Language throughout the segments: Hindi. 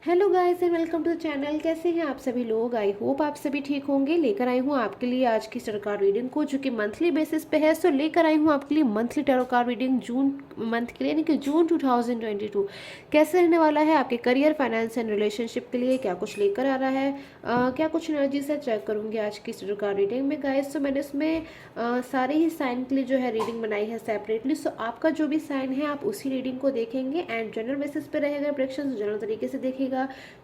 Hello guys and welcome to the channel. कैसे हैं आप सभी लोग? आई होप आप सभी ठीक होंगे। लेकर आई हूँ आपके लिए आज की टैरो कार्ड रीडिंग को, जो कि मंथली बेसिस पे है। सो लेकर आई हूँ आपके लिए monthly tarot card reading June month के लिए, यानी कि जून 2022 कैसे रहने वाला है आपके करियर, फाइनेंस एंड रिलेशनशिप के लिए। क्या कुछ लेकर आ रहा है, क्या कुछ एनर्जी से चेक करूँगी आज की टैरो कार्ड रीडिंग में गाइस। तो मैंने इसमें सारे ही साइन के लिए जो है रीडिंग बनाई है सेपरेटली। सो आपका जो भी साइन है आप उसी रीडिंग को देखेंगे एंड जनरल बेसिस पे रहेगा प्रेडिक्शन, जनरल तरीके से देखिएगा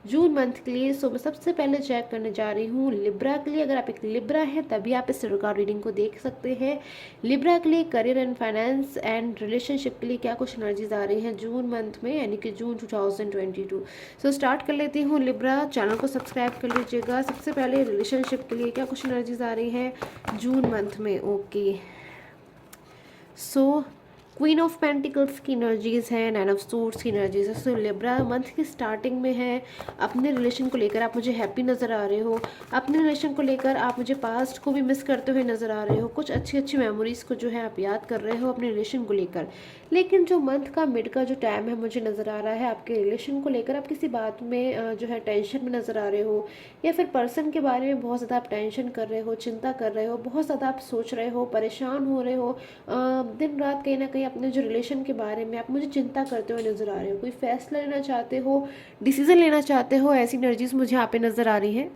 जून मंथ के लिए। सो मैं सबसे पहले चेक करने जा रही हूँ लिब्रा के लिए। अगर आप एक लिब्रा है तभी आप इस टैरो कार्ड रीडिंग को देख सकते हैं। लिब्रा के लिए career and finance and relationship के लिए क्या कुछ एनर्जीज आ रही हैं जून मंथ में, यानी कि जून 2022। सो स्टार्ट कर लेती हूँ। लिब्रा, चैनल को सब्सक्राइब कर लीजिएगा। सबसे पहले रिलेशनशिप के लिए क्या कुछ एनर्जीज आ रही है जून मंथ में। Okay, so queen of pentacles की एनर्जीज है, नाइन ऑफ सोर्ड्स की एनर्जीज है। सो लिब्रा मंथ की स्टार्टिंग में है। अपने रिलेशन को लेकर आप मुझे हैप्पी नज़र आ रहे हो। अपने रिलेशन को लेकर आप मुझे पास्ट को भी मिस करते हुए नज़र आ रहे हो। कुछ अच्छी अच्छी मेमोरीज को जो है आप याद कर रहे हो अपने रिलेशन को लेकर। लेकिन जो मंथ का मिड का जो टाइम है मुझे नज़र आ रहा है आपके रिलेशन को लेकर आप किसी बात में जो है टेंशन में नज़र आ रहे हो, या फिर पर्सन के बारे में बहुत ज़्यादा आप टेंशन कर रहे हो, चिंता कर रहे हो, बहुत ज़्यादा आप सोच रहे हो, परेशान हो रहे हो। दिन रात कहीं ना कहीं अपने जो रिलेशन के बारे में आप मुझे चिंता करते हुए नज़र आ रहे हो। कोई फैसला लेना चाहते हो, डिसीजन लेना चाहते हो, ऐसी एनर्जीज मुझे यहाँ पे नज़र आ रही हैं।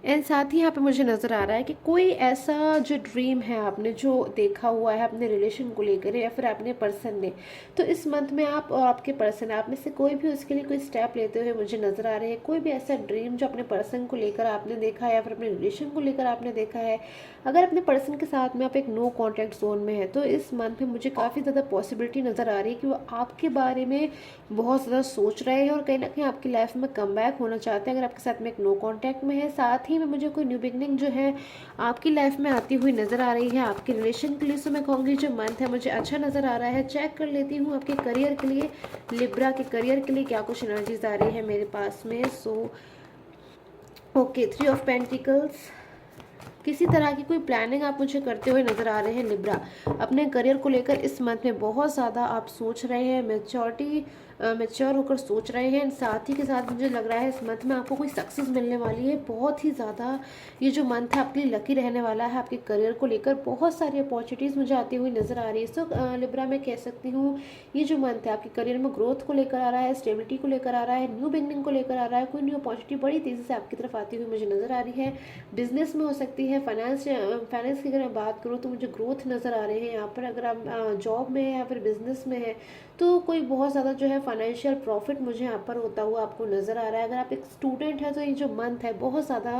एंड साथ ही यहाँ पे मुझे नज़र आ रहा है कि कोई ऐसा जो ड्रीम है आपने जो देखा हुआ है अपने रिलेशन को लेकर, या फिर अपने पर्सन ने, तो इस मंथ में आप और आपके पर्सन, आप में से कोई भी उसके लिए कोई स्टेप लेते हुए मुझे नज़र आ रहे हैं। कोई भी ऐसा ड्रीम जो अपने पर्सन को लेकर आपने देखा है या फिर अपने रिलेशन को लेकर आपने देखा है। अगर अपने पर्सन के साथ में आप एक नो कॉन्टैक्ट जोन में है तो इस मंथ में मुझे काफ़ी ज़्यादा पॉसिबिलिटी नज़र आ रही है कि वो आपके बारे में बहुत ज़्यादा सोच रहे हैं और कहीं ना कहीं आपकी लाइफ में कम बैक होना चाहते हैं। अगर आपके साथ में एक नो कॉन्टैक्ट में है, साथ ही में मुझे कोई न्यू बिगनिंग जो है आपकी लाइफ में आती हुई नज़र आ रही है आपके रिलेशन के लिए। सो मैं कहूँगी जो मंथ है मुझे अच्छा नज़र आ रहा है। चेक कर लेती हूँ आपके करियर के लिए, लिब्रा के करियर के लिए क्या कुछ एनर्जीज आ रही है मेरे पास में। So okay, 3 of pentacles. किसी तरह की कोई प्लानिंग आप मुझे करते हुए नज़र आ रहे हैं लिब्रा। अपने करियर को लेकर इस मंथ में बहुत ज़्यादा आप सोच रहे हैं, मैच्योर होकर सोच रहे हैं। साथ ही के साथ मुझे लग रहा है इस मंथ में आपको कोई सक्सेस मिलने वाली है। बहुत ही ज़्यादा ये जो मंथ है आपके लिए लकी रहने वाला है। आपके करियर को लेकर बहुत सारी अपॉर्चुनिटीज़ मुझे आती हुई नज़र आ रही है। सो लिब्रा मैं कह सकती हूँ ये जो मंथ है आपके करियर में ग्रोथ को लेकर आ रहा है, स्टेबिलिटी को लेकर आ रहा है, न्यू बिगनिंग को लेकर आ रहा है। कोई न्यू अपॉर्चुनिटी बड़ी तेज़ी से आपकी तरफ आती हुई मुझे नज़र आ रही है। बिजनेस में हो सकती है, फाइनेंस की अगर मैं बात करूँ तो मुझे ग्रोथ नज़र आ रहे हैं यहाँ पर। अगर आप जॉब में है या फिर बिजनेस में है तो कोई बहुत ज़्यादा जो है फाइनेंशियल प्रॉफिट मुझे यहाँ पर होता हुआ आपको नज़र आ रहा है। अगर आप एक स्टूडेंट है तो ये जो मंथ है बहुत ज़्यादा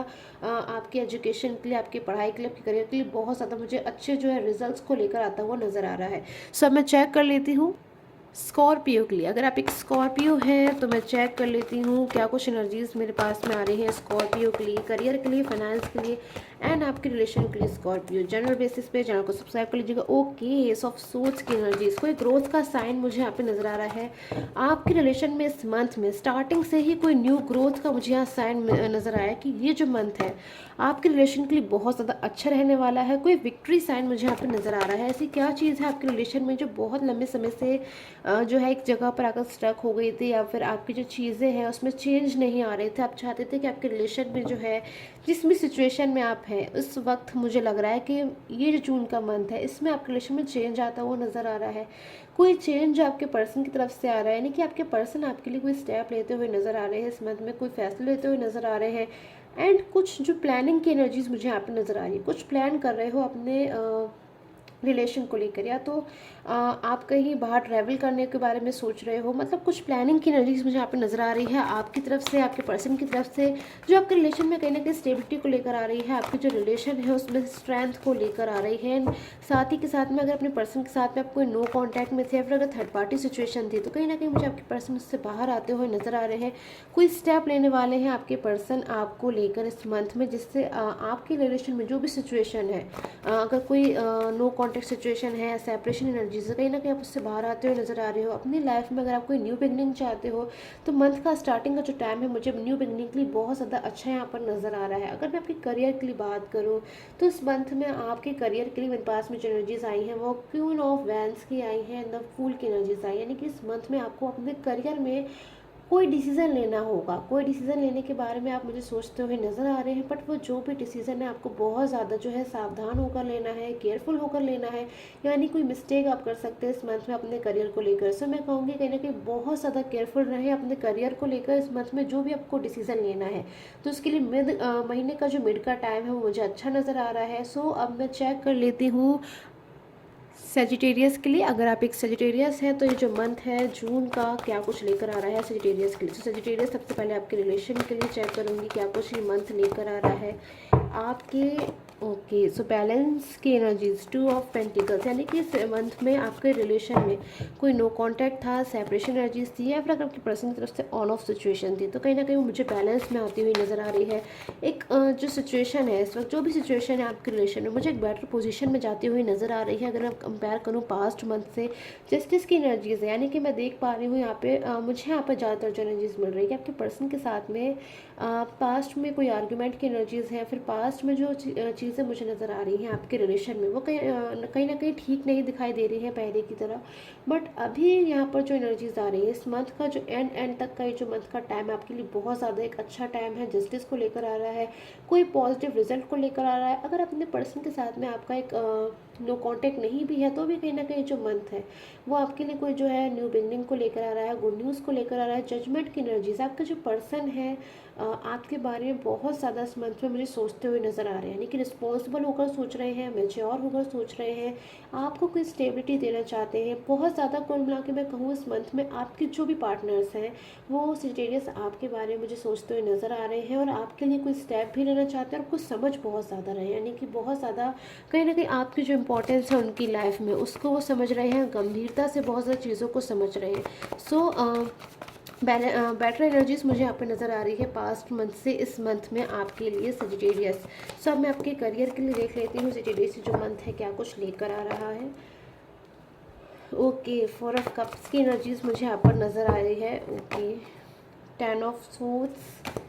आपकी एजुकेशन के लिए, आपकी पढ़ाई के लिए, आपके करियर के लिए बहुत ज़्यादा मुझे अच्छे जो है रिजल्ट्स को लेकर आता हुआ नज़र आ रहा है। सो अब मैं चेक कर लेती हूँ स्कॉर्पियो के लिए। अगर आप एक स्कॉर्पियो हैं तो मैं चेक कर लेती हूँ क्या कुछ एनर्जीज मेरे पास में आ रही हैं स्कॉर्पियो के लिए, करियर के लिए, फाइनेंस के लिए एंड आपके रिलेशन के लिए। स्कॉर्पियो जनरल बेसिस पे चैनल को सब्सक्राइब कर लीजिएगा। ओके, एस ऑफ सोर्ड्स की एनर्जीज, कोई ग्रोथ का साइन मुझे यहाँ पे नजर आ रहा है आपके रिलेशन में। इस मंथ में स्टार्टिंग से ही कोई न्यू ग्रोथ का मुझे यहाँ साइन नजर आया कि ये जो मंथ है आपके रिलेशन के लिए बहुत ज़्यादा अच्छा रहने वाला है। कोई विक्ट्री साइन मुझे यहाँ पे नजर आ रहा है। ऐसी क्या चीज़ है आपके रिलेशन में जो बहुत लंबे समय से जो है एक जगह पर आकर स्टक हो गई थी, या फिर आपकी जो चीज़ें हैं उसमें चेंज नहीं आ रहे थे। आप चाहते थे कि आपके रिलेशन में जो है जिस भी सिचुएशन में आप हैं उस वक्त, मुझे लग रहा है कि ये जो जून का मंथ है इसमें आपके रिलेशन में चेंज आता हुआ नज़र आ रहा है। कोई चेंज जो आपके पर्सन की तरफ से आ रहा है, यानी कि आपके पर्सन आपके लिए कोई स्टेप लेते हुए नज़र आ रहे हैं इस मंथ में, कोई फैसले लेते हुए नज़र आ रहे हैं। एंड कुछ जो प्लानिंग की एनर्जीज मुझे यहाँ पे नज़र आ रही है। कुछ प्लान कर रहे हो अपने रिलेशन को लेकर, या तो आप कहीं बाहर ट्रैवल करने के बारे में सोच रहे हो। मतलब कुछ प्लानिंग की एनर्जीज मुझे यहाँ पे नज़र आ रही है आपकी तरफ से, आपके पर्सन की तरफ से, जो आपके रिलेशन में कहीं ना कहीं स्टेबिलिटी को लेकर आ रही है, आपके जो रिलेशन है उसमें स्ट्रेंथ को लेकर आ रही है। साथ ही के साथ में अगर अपने पर्सन के साथ में आप कोई नो कॉन्टैक्ट में थे या फिर अगर थर्ड पार्टी सिचुएशन थी तो कहीं ना कहीं मुझे आपके पर्सन उससे बाहर आते हुए नज़र आ रहे हैं। कोई स्टेप लेने वाले हैं आपके पर्सन आपको लेकर इस मंथ में, जिससे आपके रिलेशन में जो भी सिचुएशन है, अगर कोई नो कॉन्टैक्ट सिचुएशन है, सेपरेशन एनर्जी से कहीं ना कहीं आप उससे बाहर आते हुए नजर आ रहे हो। अपनी लाइफ में अगर आप कोई न्यू बिगनिंग चाहते हो तो मंथ का स्टार्टिंग का जो टाइम है मुझे न्यू बिगनिंग के लिए बहुत ज़्यादा अच्छा यहाँ पर नज़र आ रहा है। अगर मैं आपके करियर के लिए बात करूँ तो इस मंथ में आपके करियर के लिए मेरे पास में जो एनर्जीज आई हैं वो क्वीन ऑफ वैंस की आई हैं, द फूल की एनर्जीज आई, यानी कि इस मंथ में आपको अपने करियर में कोई डिसीज़न लेना होगा, कोई डिसीज़न लेने के बारे में आप मुझे सोचते हुए नज़र आ रहे हैं, बट वो जो भी डिसीज़न है आपको बहुत ज़्यादा जो है सावधान होकर लेना है, केयरफुल होकर लेना है, यानी कोई मिस्टेक आप कर सकते हैं इस मंथ में अपने करियर को लेकर। सो मैं कहूँगी कहीं ना कहीं बहुत ज़्यादा केयरफुल रहें अपने करियर को लेकर इस मंथ में, जो भी आपको डिसीज़न लेना है। तो उसके लिए महीने का जो मिड का टाइम है वो मुझे अच्छा नज़र आ रहा है। सो अब मैं चेक कर लेती हूँ सेजिटेरियस के लिए। अगर आप एक सेजिटेरियस हैं तो ये जो मंथ है जून का क्या कुछ लेकर आ रहा है सेजिटेरियस के लिए। तो सेजिटेरियस सबसे पहले आपके रिलेशन के लिए चेक करूँगी क्या कुछ ये मंथ लेकर आ रहा है आपके। ओके, सो बैलेंस की एनर्जीज, 2 ऑफ पेंटिकल्स, यानी कि इस मंथ में आपके रिलेशन में कोई नो कांटेक्ट था, सेपरेशन एनर्जीज थी, या फिर अगर आपकी पर्सन की तरफ से ऑन ऑफ सिचुएशन थी, तो कहीं ना कहीं वो मुझे बैलेंस में आती हुई नज़र आ रही है। एक जो सिचुएशन है इस वक्त, जो भी सिचुएशन है आपके रिलेशन में, मुझे एक बेटर पोजीशन में जाती हुई नज़र आ रही है। अगर मैं कंपेयर करूँ पास्ट मंथ से, जस्टिस की एनर्जीज है, यानी कि मैं देख पा रही हूँ यहाँ पे मुझे यहाँ पर ज़्यादातर जो एनर्जीज मिल रही है कि आपके पर्सन के साथ में पास्ट में कोई आर्गूमेंट की एनर्जीज है, फिर पास्ट में जो चीज़ें मुझे नज़र आ रही हैं आपके रिलेशन में, वो कहीं ना कहीं ठीक नहीं दिखाई दे रही है पहले की तरह। बट अभी यहाँ पर जो एनर्जीज आ रही है, इस मंथ का जो एंड तक का ये जो मंथ का टाइम है आपके लिए बहुत ज़्यादा एक अच्छा टाइम है, जस्टिस को लेकर आ रहा है, कोई पॉजिटिव रिजल्ट को लेकर आ रहा है। अगर अपने पर्सन के साथ में आपका एक नो कांटेक्ट नहीं भी है, तो भी कहीं ना कहीं जो मंथ है वो आपके लिए कोई जो है न्यू बिगनिंग को लेकर आ रहा है, गुड न्यूज़ को लेकर आ रहा है, जजमेंट की एनर्जीज। आपका जो पर्सन है आपके बारे में बहुत ज़्यादा इस मंथ में मुझे सोचते हुए नज़र आ रहे हैं, यानी कि रिस्पॉन्सिबल होकर सोच रहे हैं, मैच्योर होकर सोच रहे हैं, आपको कोई स्टेबिलिटी देना चाहते हैं बहुत ज़्यादा। कुल मिला के मैं कहूँ इस मंथ में आपके जो भी पार्टनर्स हैं वो सिचुएशंस आपके बारे में मुझे सोचते हुए नज़र आ रहे हैं, और आपके लिए कोई स्टेप भी लेना चाहते हैं, और कुछ समझ बहुत ज़्यादा रहे हैं, यानी कि बहुत ज़्यादा कहीं ना कहीं आपकी जो इम्पोर्टेंस है उनकी लाइफ में उसको वो समझ रहे हैं, गंभीरता से बहुत सारी चीज़ों को समझ रहे हैं। सो बेटर एनर्जीज मुझे यहाँ पे नज़र आ रही है पास्ट मंथ से इस मंथ में आपके लिए सजिटेरियस। सो अब मैं आपके करियर के लिए देख लेती हूँ सजिटेरियस जो मंथ है क्या कुछ लेकर आ रहा है। ओके, 4 ऑफ कप्स की एनर्जीज मुझे यहाँ पर नज़र आ रही है। Okay, 10 of swords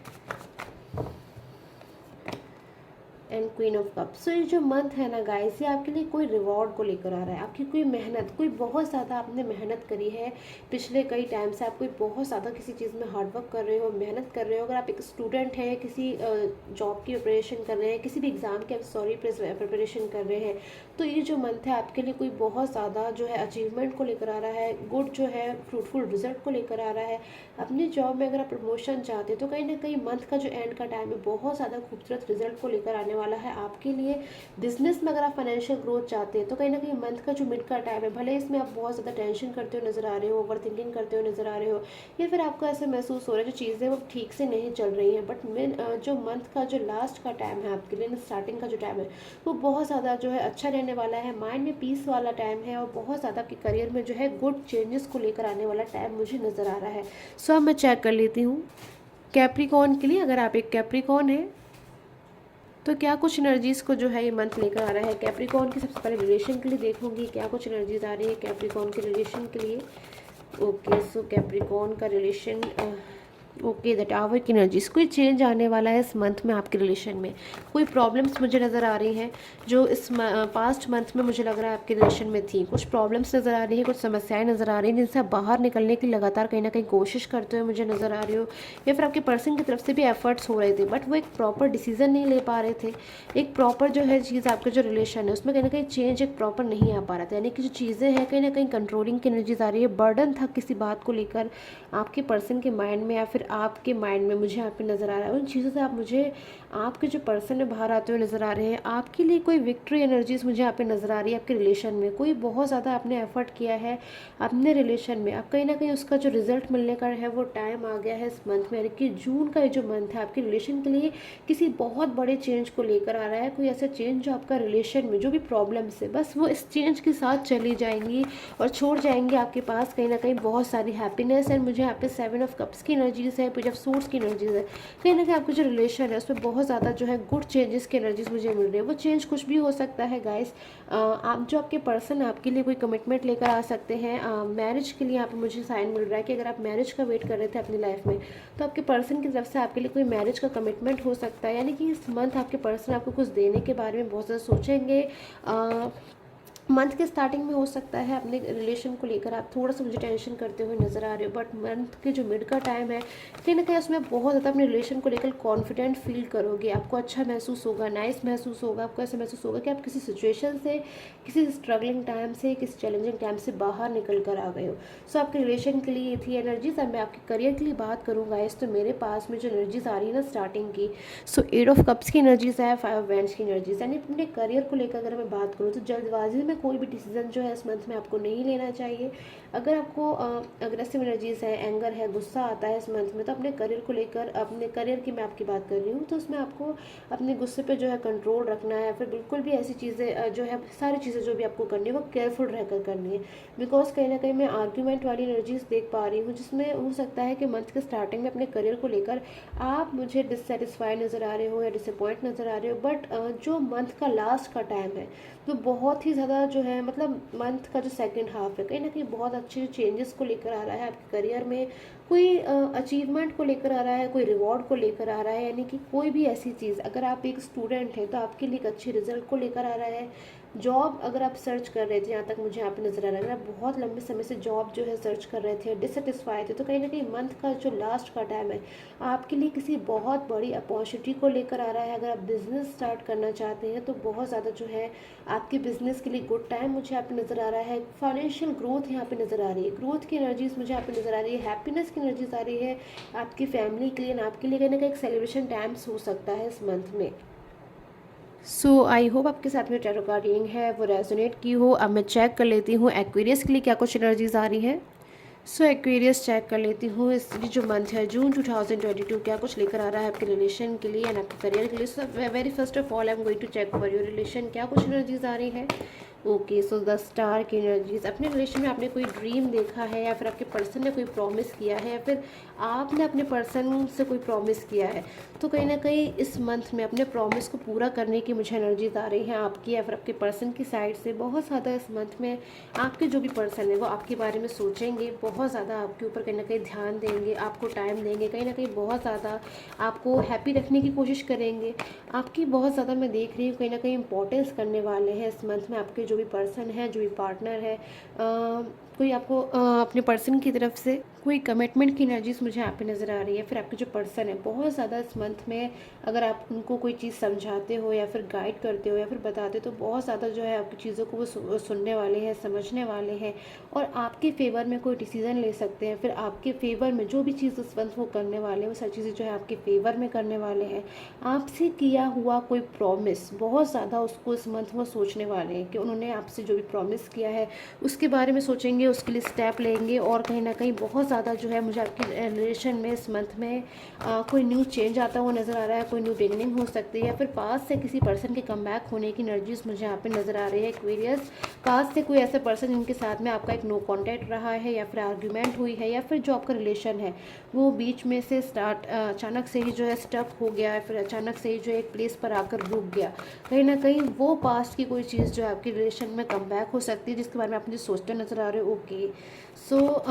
and queen of cups. So ये जो मंथ है ना गाइस, ये आपके लिए कोई रिवॉर्ड को लेकर आ रहा है, आपकी कोई मेहनत, कोई बहुत ज़्यादा आपने मेहनत करी है पिछले कई टाइम से, आप कोई बहुत ज़्यादा किसी चीज़ में हार्डवर्क कर रहे हो, मेहनत कर रहे हो। अगर आप एक स्टूडेंट हैं, किसी जॉब की प्रिपरेशन कर रहे हैं, किसी भी एग्ज़ाम की प्रिपरेशन कर रहे हैं, तो ये जो मंथ है आपके लिए कोई बहुत ज़्यादा जो है अचीवमेंट को लेकर आ रहा है, गुड जो है फ्रूटफुल रिजल्ट को लेकर आ रहा है। अपनी जॉब में अगर आप प्रमोशन चाहते हैं तो कहीं ना कहीं मंथ का जो एंड का टाइम है बहुत ज़्यादा खूबसूरत रिजल्ट को लेकर आने वाला है आपके लिए। बिजनेस में अगर आप फाइनेंशियल ग्रोथ चाहते हैं तो कहीं ना कहीं मंथ का जो मिड का टाइम है, भले इसमें आप बहुत ज़्यादा टेंशन करते हुए नजर आ रहे हो, ओवर थिंकिंग करते हुए नजर आ रहे हो, या फिर आपको ऐसे महसूस हो रहा है जो चीज़ें वो ठीक से नहीं चल रही हैं, बट जो मंथ का जो लास्ट का टाइम है आपके लिए, स्टार्टिंग का जो टाइम है वो बहुत ज़्यादा जो है अच्छा रहने वाला है, माइंड में पीस वाला टाइम है, और बहुत ज़्यादा आपके करियर में जो है गुड चेंजेस को लेकर आने वाला टाइम मुझे नज़र आ रहा है। सो अब मैं चेक कर लेती हूँ कैप्रिकॉन के लिए। अगर आप एक कैप्रिकॉन है तो क्या कुछ एनर्जीज़ को जो है ये मंथ लेकर आ रहा है कैप्रिकॉन की। सबसे पहले रिलेशन के लिए देखूंगी क्या कुछ एनर्जीज आ रही है कैप्रिकॉन के रिलेशन के लिए। ओके, सो कैप्रिकॉन का रिलेशन, ओके, द टावर की एनर्जीज, कोई चेंज आने वाला है इस मंथ में आपके रिलेशन में। कोई प्रॉब्लम्स मुझे नज़र आ रही हैं जो इस पास्ट मंथ में मुझे लग रहा है आपके रिलेशन में थी। कुछ प्रॉब्लम्स नज़र आ रही हैं, कुछ समस्याएं नज़र आ रही हैं जिनसे आप बाहर निकलने की लगातार कहीं ना कहीं कोशिश करते हुए मुझे नज़र आ रही हो, या फिर आपके पर्सन की तरफ से भी एफर्ट्स हो रहे थे बट वो एक प्रॉपर डिसीजन नहीं ले पा रहे थे। एक प्रॉपर जो है चीज़ आपका जो रिलेशन है उसमें कहीं ना कहीं चेंज एक प्रॉपर नहीं आ पा रहा था, यानी कि जो चीज़ें हैं कहीं ना कहीं कंट्रोलिंग की एनर्जीज आ रही है, बर्डन था किसी बात को लेकर आपके पर्सन के माइंड में या फिर आपके माइंड में मुझे यहाँ पे नज़र आ रहा है। उन चीज़ों से आप मुझे आपके जो पर्सन है बाहर आते हुए नज़र आ रहे हैं। आपके लिए कोई विक्ट्री एनर्जीज मुझे यहाँ पे नज़र आ रही है आपके रिलेशन में। कोई बहुत ज़्यादा आपने एफर्ट किया है अपने रिलेशन में, अब कहीं ना कहीं उसका जो रिजल्ट मिलने का है वो टाइम आ गया है इस मंथ में, यानी कि जून का ये जो मंथ है आपके रिलेशन के लिए किसी बहुत बड़े चेंज को लेकर आ रहा है। कोई ऐसा चेंज जो आपका रिलेशन में जो भी प्रॉब्लम्स है बस वो इस चेंज के साथ चली जाएंगी और छोड़ जाएंगे आपके पास कहीं ना कहीं बहुत सारी हैप्पीनेस। एंड मुझे यहाँ पे 7 ऑफ कप्स की एनर्जीज है, पेज ऑफ सूट्स की एनर्जीज है। कहीं ना कहीं आपका जो रिलेशन है उसमें बहुत ज़्यादा जो है गुड चेंजेस की एनर्जीज मुझे मिल रही है। वो चेंज कुछ भी हो सकता है गाइस। आप जो आपके पर्सन है आपके लिए कोई कमिटमेंट लेकर आ सकते हैं। मैरिज के लिए यहाँ पे मुझे साइन मिल रहा है कि अगर आप मैरिज का वेट कर रहे थे अपनी लाइफ में तो आपके पर्सन की तरफ से आपके लिए कोई मैरिज का कमिटमेंट हो सकता है, यानी कि इस मंथ आपके पर्सन आपको कुछ देने के बारे में बहुत ज़्यादा सोचेंगे। मंथ के स्टार्टिंग में हो सकता है अपने रिलेशन को लेकर आप थोड़ा सा मुझे टेंशन करते हुए नज़र आ रहे हो, बट मंथ के जो मिड का टाइम है कहीं ना कहीं उसमें बहुत ज़्यादा अपने रिलेशन को लेकर कॉन्फिडेंट फील करोगे। आपको अच्छा महसूस होगा, नाइस महसूस होगा। आपको ऐसा महसूस होगा कि आप किसी सिचुएशन से, किसी स्ट्रगलिंग टाइम से, किसी चैलेंजिंग टाइम से बाहर निकल कर आ गए हो। सो आपके रिलेशन के लिए ये थी एनर्जीज। अब मैं आपके करियर के लिए बात करूँगा इस, तो मेरे पास में जो एनर्जीज आ रही है ना स्टार्टिंग की, सो 8 ऑफ कप्स की एनर्जीज है, 5 ऑफ वैंड्स की एनर्जीज। यानी अपने करियर को लेकर अगर मैं बात करूँ तो जल्दबाजी में कोई भी डिसीजन जो है इस मंथ में आपको नहीं लेना चाहिए। अगर आपको अग्रेसिव एनर्जीज है, एंगर है, गुस्सा आता है इस मंथ में, तो अपने करियर को लेकर, अपने करियर की मैं आपकी बात कर रही हूँ, तो उसमें आपको अपने गुस्से पे जो है कंट्रोल रखना है। फिर बिल्कुल भी ऐसी चीज़ें जो है, सारी चीज़ें जो भी आपको करनी है वो केयरफुल रहकर करनी है। बिकॉज कहीं ना कहीं मैं आर्ग्यूमेंट वाली एनर्जीज देख पा रही हूँ, जिसमें हो सकता है कि मंथ के स्टार्टिंग में अपने करियर को लेकर आप मुझे डिससेटिस्फाई नज़र आ रहे हो या डिसअपॉइंट नज़र आ रहे हो। बट जो मंथ का लास्ट का टाइम है तो बहुत ही ज़्यादा जो है, मतलब मंथ का जो सेकंड हाफ है कहीं ना कहीं बहुत अच्छे चेंजेस को लेकर आ रहा है आपके करियर में। कोई अचीवमेंट को लेकर आ रहा है, कोई रिवॉर्ड को लेकर आ रहा है। यानी कि कोई भी ऐसी चीज़, अगर आप एक स्टूडेंट हैं तो आपके लिए एक अच्छे रिजल्ट को लेकर आ रहा है। जॉब अगर आप सर्च कर रहे थे, यहाँ तक मुझे यहाँ पे नज़र आ रहा है, अगर आप बहुत लंबे समय से जॉब जो है सर्च कर रहे थे, डिससेटिस्फाई थे, तो कहीं ना कहीं मंथ का जो लास्ट का टाइम है आपके लिए किसी बहुत बड़ी अपॉर्चुनिटी को लेकर आ रहा है। अगर आप बिजनेस स्टार्ट करना चाहते हैं तो बहुत ज़्यादा जो है आपके बिजनेस के लिए गुड टाइम मुझे यहाँ पे नज़र आ रहा है। फाइनेंशियल ग्रोथ यहाँ पे नज़र आ रही है, ग्रोथ की एनर्जीज मुझे यहाँ पे नज़र आ रही है, हैप्पीनेस की एनर्जीज आ रही है आपकी फैमिली के लिए ना, आपके लिए कहीं ना कहीं एक सेलिब्रेशन टाइम्स हो सकता है इस मंथ में। सो आई होप आपके साथ में टैरो कार्ड रीडिंग है वो रेजोनेट की हो। अब मैं चेक कर लेती हूँ एक्वेरियस के लिए क्या कुछ एनर्जीज आ रही है। सो एक्वेरियस चेक कर लेती हूँ इस जो मंथ है जून 2022 क्या कुछ लेकर आ रहा है आपके रिलेशन के लिए एंड आपके करियर के लिए। So very first of all I am going to check for your relation, क्या कुछ एनर्जीज आ रही है। ओके, सो द स्टार की एनर्जीज। अपने रिलेशन में आपने कोई ड्रीम देखा है, या फिर आपके पर्सन ने कोई प्रॉमिस किया है, या फिर आपने अपने पर्सन से कोई प्रॉमिस किया है, तो कहीं ना कहीं इस मंथ में अपने प्रॉमिस को पूरा करने की मुझे एनर्जीज आ रही हैं आपकी या फिर आपके पर्सन की साइड से। बहुत ज़्यादा इस मंथ में आपके जो भी पर्सन है वो आपके बारे में सोचेंगे, बहुत ज़्यादा आपके ऊपर कहीं ना कहीं ध्यान देंगे, आपको टाइम देंगे, कहीं ना कहीं बहुत ज़्यादा आपको हैप्पी रखने की कोशिश करेंगे। आपकी बहुत ज़्यादा मैं देख रही हूँ कहीं ना कहीं इंपॉर्टेंस करने वाले हैं इस मंथ में आपके जो भी पर्सन है, जो भी पार्टनर है। कोई आपको अपने पर्सन की तरफ से कोई कमिटमेंट की एनर्जीज मुझे यहाँ पे नज़र आ रही है। फिर आपके जो पर्सन है बहुत ज़्यादा इस मंथ में अगर आप उनको कोई चीज़ समझाते हो या फिर गाइड करते हो या फिर बताते हो, तो बहुत ज़्यादा जो है आपकी चीज़ों को वो सुनने वाले हैं, समझने वाले हैं और आपके फेवर में कोई डिसीज़न ले सकते हैं। फिर आपके फेवर में जो भी चीज़ इस मंथ वो करने वाले हैं वो सारी चीज़ें जो है आपके फेवर में करने वाले हैं। आपसे किया हुआ कोई प्रॉमिस बहुत ज़्यादा उसको इस मंथ वो सोचने वाले हैं कि उन्होंने आपसे जो भी प्रॉमिस किया है उसके बारे में सोचेंगे, उसके लिए स्टेप लेंगे। और कहीं ना कहीं बहुत ज़्यादा जो है मुझे आपकी रिलेशन में इस मंथ में कोई न्यू चेंज आता हुआ नज़र आ रहा है, कोई न्यू बिगनिंग हो सकती है या फिर पास से किसी पर्सन के कम बैक होने की एनर्जीज मुझे यहाँ पे नज़र आ रही है। एक्वेरियस, पास से कोई ऐसा पर्सन जिनके साथ में आपका एक नो कॉन्टैक्ट रहा है या फिर आर्ग्यूमेंट हुई है या फिर जो आपका रिलेशन है वो बीच में से स्टार्ट अचानक से ही जो है स्टक हो गया है, फिर अचानक से ही जो एक प्लेस पर आकर रुक गया। कहीं ना कहीं वो पास्ट की कोई चीज़ जो है आपकी रिलेशन में कम बैक हो सकती है, जिसके बारे में आप मुझे सोचते नज़र आ रहे हो। ओके, सो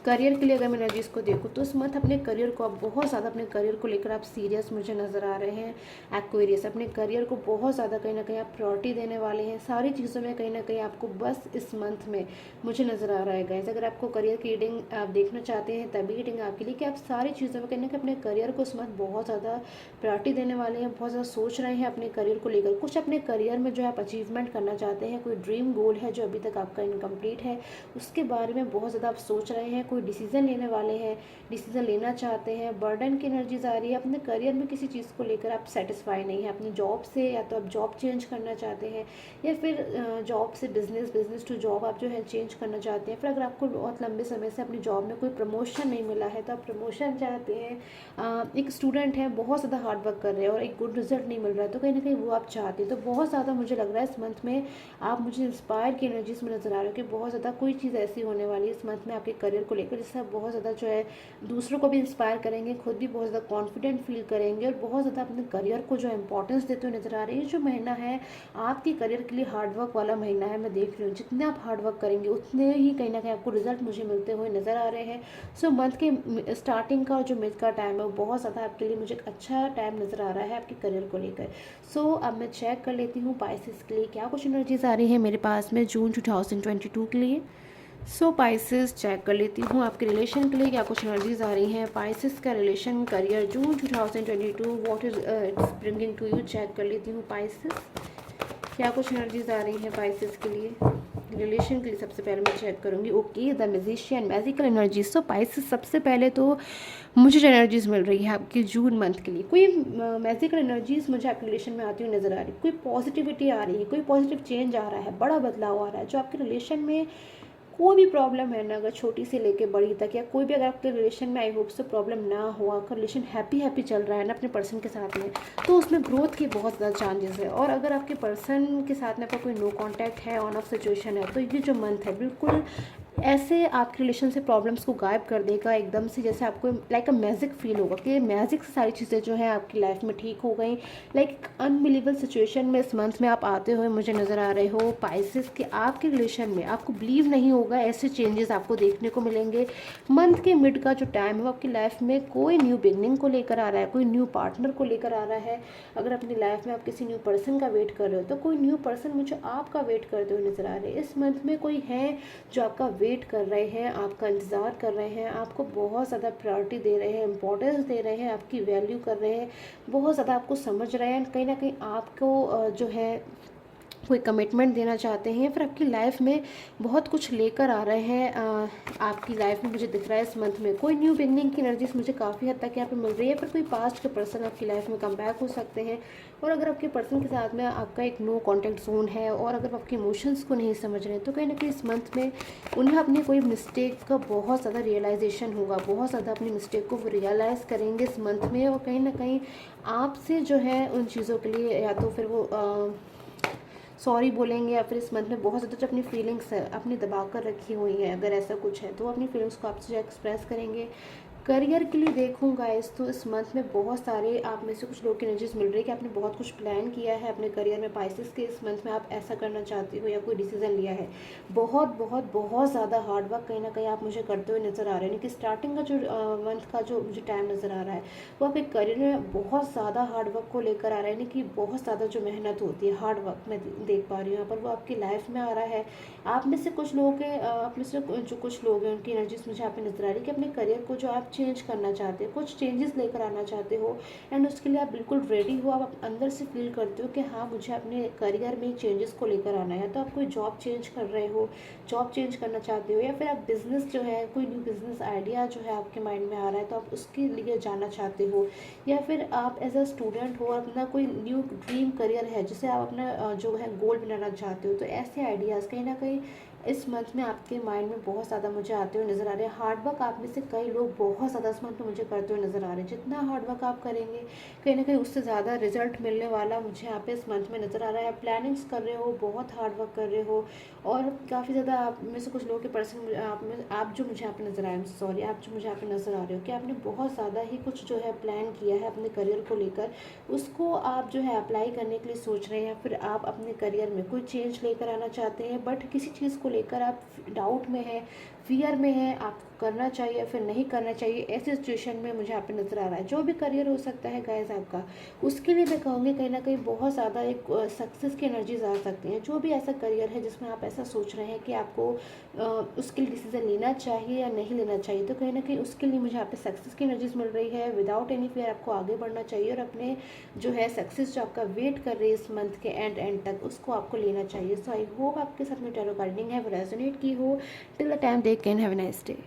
करियर के लिए अगर मैं एनर्जीज को देखूँ तो इस मंथ अपने करियर को, आप बहुत ज़्यादा अपने करियर को लेकर आप सीरियस मुझे नज़र आ रहे हैं। एक्वेरियस, अपने करियर को बहुत ज़्यादा कहीं ना कहीं आप प्रायोरिटी देने वाले हैं। सारी चीज़ों में कहीं ना कहीं आपको बस इस मंथ में मुझे नज़र आ रहा है गाइस। अगर आपको करियर की रीडिंग आप देखना चाहते हैं तभी रीडिंग आपके लिए कि आप सारी चीज़ों में कहीं ना कहीं अपने करियर को इस मंथ बहुत ज़्यादा प्रायोरिटी देने वाले हैं, बहुत ज़्यादा सोच रहे हैं अपने करियर को लेकर। कुछ अपने करियर में जो है आप अचीवमेंट करना चाहते हैं, कोई ड्रीम गोल है जो अभी तक आपका इनकम्प्लीट है उसके बारे में बहुत ज़्यादा आप सोच रहे हैं, कोई डिसीजन लेने वाले हैं, डिसीजन लेना चाहते हैं। बर्डन की एनर्जीज आ रही है, अपने करियर में किसी चीज़ को लेकर आप सेटिस्फाई नहीं है अपनी जॉब से, या तो आप जॉब चेंज करना चाहते हैं या फिर जॉब से बिजनेस, बिजनेस टू जॉब आप जो है चेंज करना चाहते हैं। फिर अगर आपको बहुत लंबे समय से अपनी जॉब में कोई प्रमोशन नहीं मिला है तो आप प्रमोशन चाहते हैं। एक स्टूडेंट है, बहुत ज़्यादा हार्ड वर्क कर रहे हैं और एक गुड रिजल्ट नहीं मिल रहा है, तो कहीं ना कहीं वो आप चाहते हैं। तो बहुत ज़्यादा मुझे लग रहा है इस मंथ में आप मुझे इंस्पायर की एनर्जीज में नज़र आ रहे हो कि बहुत ज़्यादा कोई चीज़ ऐसी होने वाली है इस मंथ में आपके करियर को लेकर, जिससे आप बहुत ज़्यादा जो है दूसरों को भी इंस्पायर करेंगे, खुद भी बहुत ज़्यादा कॉन्फिडेंट फील करेंगे और बहुत ज़्यादा अपने करियर को जो इंपॉर्टेंस देते हुए नज़र आ रही है। जो महीना है आपके करियर के लिए हार्डवर्क वाला महीना है, मैं देख रही हूँ जितने आप हार्डवर्क करेंगे उतने ही कहीं ना कहीं आपको रिजल्ट मुझे मिलते हुए नज़र आ रहे हैं। सो मंथ के स्टार्टिंग का जो मिड का टाइम है वो बहुत ज़्यादा आपके लिए मुझे अच्छा टाइम नज़र आ रहा है आपके करियर को लेकर। सो अब मैं चेक कर लेती हूँ पाइसेस के लिए क्या कुछ एनर्जीज आ रही है मेरे पास में जून 2022 के लिए। सो पाइसेस चेक कर लेती हूँ आपके रिलेशन के लिए क्या कुछ एनर्जीज आ रही हैं। पाइसेस का relation career June 2022 what is its bringing to you. Check कर लेती हूँ पाइसेस क्या कुछ एनर्जीज आ रही हैं पाइसेस के लिए रिलेशन के लिए। सबसे पहले मैं चेक करूँगी okay the magician magical energies. तो पाइसेस सबसे पहले तो मुझे जो एनर्जीज मिल रही है आपकी जून मंथ के लिए, कोई मैजिकल एनर्जीज मुझे आपके रिलेशन में आती हुई नजर आ रही है। कोई पॉजिटिविटी आ रही है, कोई पॉजिटिव चेंज आ रहा है, बड़ा बदलाव आ रहा है। जो आपके रिलेशन में कोई भी प्रॉब्लम है ना, अगर छोटी से लेके बड़ी तक, या कोई भी अगर आपके रिलेशन में आई होप से प्रॉब्लम ना हो, आपका रिलेशन हैप्पी चल रहा है ना अपने पर्सन के साथ में, तो उसमें ग्रोथ की बहुत ज़्यादा चांसेस है। और अगर आपके पर्सन के साथ में आपका कोई नो कांटेक्ट है, ऑन ऑफ सिचुएशन है, तो ये जो मंथ है बिल्कुल ऐसे आपके रिलेशन से प्रॉब्लम्स को गायब कर देगा एकदम से। जैसे आपको लाइक अ मैजिक फील होगा कि मैजिक से सारी चीज़ें जो हैं आपकी लाइफ में ठीक हो गई। लाइक अनबिलीवेबल सिचुएशन में इस मंथ में आप आते हुए मुझे नज़र आ रहे हो पाइसेस के। आपके रिलेशन में आपको बिलीव नहीं होगा ऐसे चेंजेस आपको देखने को मिलेंगे। मंथ के मिड का जो टाइम है वो आपकी लाइफ में कोई न्यू बिगनिंग को लेकर आ रहा है, कोई न्यू पार्टनर को लेकर आ रहा है। अगर अपनी लाइफ में आप किसी न्यू पर्सन का वेट कर रहे हो तो कोई न्यू पर्सन मुझे आपका वेट करते हुए नज़र आ रहे हैं। इस मंथ में कोई है जो आपका वेट कर रहे हैं, आपका इंतज़ार कर रहे हैं, आपको बहुत ज़्यादा प्रायोरिटी दे रहे हैं, इंपॉर्टेंस दे रहे हैं, आपकी वैल्यू कर रहे हैं, बहुत ज़्यादा आपको समझ रहे हैं। कहीं ना कहीं आपको जो है कोई कमिटमेंट देना चाहते हैं, फिर आपकी लाइफ में बहुत कुछ लेकर आ रहे हैं। आपकी लाइफ में मुझे दिख रहा है इस मंथ में कोई न्यू बिगनिंग की एनर्जीज मुझे काफ़ी हद तक यहाँ पे मिल रही है। फिर कोई पास्ट के पर्सन आपकी लाइफ में कम बैक हो सकते हैं। और अगर आपके पर्सन के साथ में आपका एक नो कॉन्टेक्ट जोन है और अगर आपके इमोशंस को नहीं समझ रहे हैं, तो कहीं ना कहीं इस मंथ में उन्हें अपनी कोई मिस्टेक का बहुत ज़्यादा रियलाइजेशन होगा, बहुत ज़्यादा अपनी मिस्टेक को वो रियलाइज़ करेंगे इस मंथ में। और कहीं ना कहीं आपसे जो है उन चीज़ों के लिए या तो फिर वो सॉरी बोलेंगे, या फिर इस मंथ में बहुत ज़्यादा जो अपनी फीलिंग्स है अपनी दबा कर रखी हुई है, अगर ऐसा कुछ है तो वो अपनी फीलिंग्स को आपसे जो एक्सप्रेस करेंगे। करियर के लिए देखूँ गाइस तो इस मंथ में बहुत सारे आप में से कुछ लोग की एनर्जीज मिल रही है कि आपने बहुत कुछ प्लान किया है अपने करियर में। पाइसेस के इस मंथ में आप ऐसा करना चाहते हो या कोई डिसीजन लिया है, बहुत बहुत बहुत ज़्यादा हार्डवर्क कहीं ना कहीं आप मुझे करते हुए नज़र आ रहे हैं। यानी कि स्टार्टिंग का जो मंथ का जो मुझे टाइम नज़र आ रहा है वो आप एक करियर में बहुत ज़्यादा हार्डवर्क को लेकर आ रहा है। यानी कि बहुत ज़्यादा जो मेहनत होती है, हार्डवर्क मैं देख पा रही हूँ यहाँ पर, वो आपकी लाइफ में आ रहा है। आप में से कुछ लोगों के आप में से जो कुछ लोग हैं उनकी एनर्जीज मुझे यहाँ पे नजर आ रही है कि अपने करियर को जो आप चेंज करना चाहते हो, कुछ चेंजेस लेकर आना चाहते हो, एंड उसके लिए आप बिल्कुल रेडी हो। आप अंदर से फील करते हो कि हाँ मुझे अपने करियर में चेंजेस को लेकर आना है। तो आप कोई जॉब चेंज कर रहे हो, जॉब चेंज करना चाहते हो, या फिर आप बिजनेस जो है कोई न्यू बिजनेस आइडिया जो है आपके माइंड में आ रहा है तो आप उसके लिए जाना चाहते हो, या फिर आप एज अ स्टूडेंट हो और अपना कोई न्यू ड्रीम करियर है जिसे आप अपना जो है गोल बनाना चाहते हो। तो ऐसे आइडियाज़ कहीं ना कहीं इस मंथ में आपके माइंड में बहुत ज़्यादा मुझे आते हुए नज़र आ रहे हैं। हार्डवर्क आप में से कई लोग बहुत ज़्यादा इस मंथ में मुझे करते हुए नज़र आ रहे हैं। जितना हार्डवर्क आप करेंगे कहीं ना कहीं उससे ज़्यादा रिजल्ट मिलने वाला मुझे यहाँ पे इस मंथ में नज़र आ रहा है। प्लानिंग्स कर रहे हो, बहुत हार्डवर्क कर रहे हो, और काफ़ी ज़्यादा आप में से कुछ लोगों के पर्सन आप जो मुझे यहाँ पे नज़र आए, सॉरी आप जो मुझे यहाँ पे नज़र आ रहे हो कि आपने बहुत ज़्यादा ही कुछ जो है प्लान किया है अपने करियर को लेकर, उसको आप जो है अप्लाई करने के लिए सोच रहे हैं। फिर आप अपने करियर में कोई चेंज लेकर आना चाहते हैं, बट किसी चीज़ को लेकर आप डाउट में है, फियर में है, आपको करना चाहिए फिर नहीं करना चाहिए, ऐसे सिचुएशन में मुझे यहाँ पे नज़र आ रहा है। जो भी करियर हो सकता है गाइस आपका, उसके लिए मैं कहूँगी कहीं ना कहीं बहुत ज़्यादा एक सक्सेस की एनर्जीज आ सकती हैं। जो भी ऐसा करियर है जिसमें आप ऐसा सोच रहे हैं कि आपको उसके लिए डिसीजन लेना चाहिए या नहीं लेना चाहिए, तो कहीं ना कहीं उसके लिए मुझे यहाँ पे सक्सेस की एनर्जीज मिल रही है। विदाउट एनी फियर आपको आगे बढ़ना चाहिए और अपने जो है सक्सेस जो आपका वेट कर रही है इस मंथ के एंड तक, उसको आपको लेना चाहिए। सो आई होप आपके साथ में टैरो गार्डनिंग है वो रेजोनेट की हो। Till the time they can have a nice day.